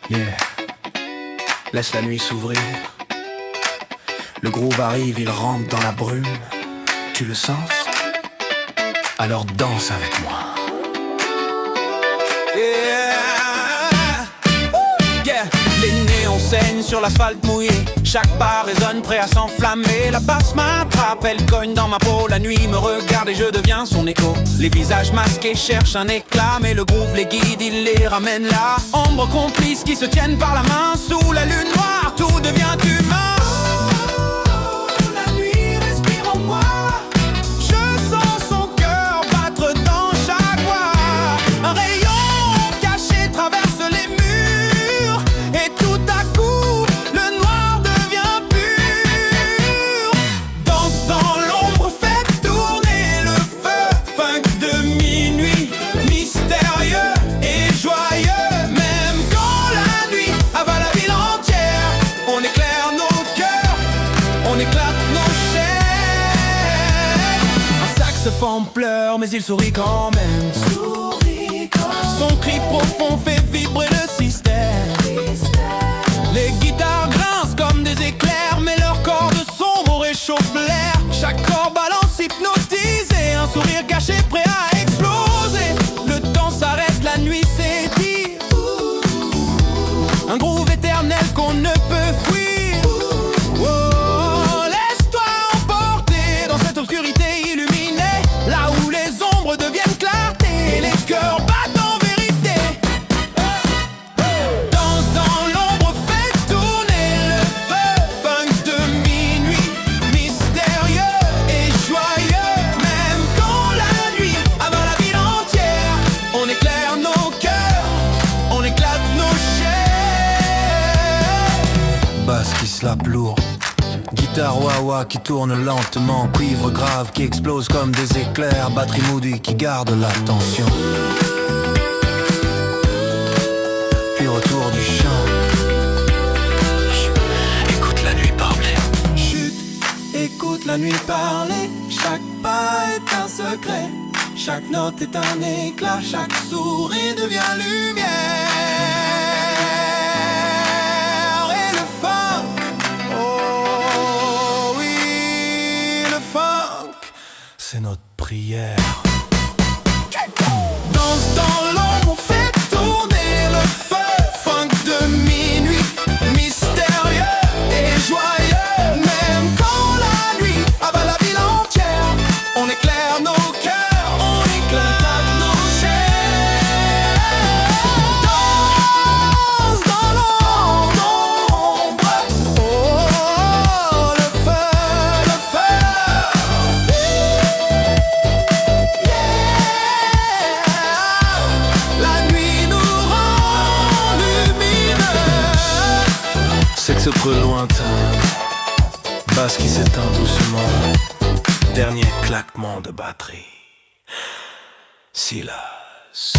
Yeah. Laisse la nuit s'ouvrir. Le groove arrive, il rentre dans la brume. Tu le sens? Alors danse avec moi. Yeah. Yeah. Les néons saignent sur l'asphalte mouillé. Chaque pas résonne prêt à s'enflammer. La basse m'attrape, elle cogne dans ma peau. La nuit me regarde et je deviens son écho. Les visages masqués cherchent un éclat, mais le groove les guide, il les ramène là. Ombres complices qui se tiennent par la main. Sous la lune noire, tout devient humain. La nuit respire en moi. Je sens son cœur battre dans chaque voix. Un rayon caché traverse les murs. Et tout à coup, le noir devient pur. Danse dans l'ombre, fait tourner le feu. Funk de minuit, mystérieux et joyeux. Même quand la nuit avale la ville entière, on éclaire nos cœurs, on éclate nos chairs. Un saxophone pleure, mais il sourit quand même. Son cri profond fait vibrer le système. Les guitares grincent comme des éclairs, mais leurs cordes sombres réchauffent l'air. Chaque corps balance hypnotisé, un sourire caché prêt à exploser. Le temps s'arrête, la nuit s'étire. Un groove éternel qu'on ne peut fuir. Oh, laisse-toi emporter dans cette obscurité illuminée, là où les ombres deviennent clarté, les cœurs battent en vérité. Danse dans l'ombre, fait tourner le feu. Funk de minuit, mystérieux et joyeux. Même quand la nuit avale la ville entière, on éclaire nos cœurs, on éclate nos chairs. Basse qui slappe lourd, guitare wah-wah qui tourne lentement, cuivre grave qui explose comme des éclairs, batterie moody qui garde l'attention. Puis retour du chant. Écoute la nuit parler. Chut, écoute la nuit parler. Chaque pas est un secret, chaque note est un éclat, chaque sourire devient lumière. Et le funk, oh oui, le funk, c'est notre prière. Danse dans l'ombre, fait tourner le feu. Funk de minuit, mystérieux et joyeux. Même quand la nuit avale la ville entière, on éclaire nos cœurs, on éclate nos chairs. Danse dans l'ombre, oh, le feu, le feu. La nuit nous rend lumineux. C'est que ce creux lointain, basse qui s'éteint doucement, dernier claquement de batterie. Silence.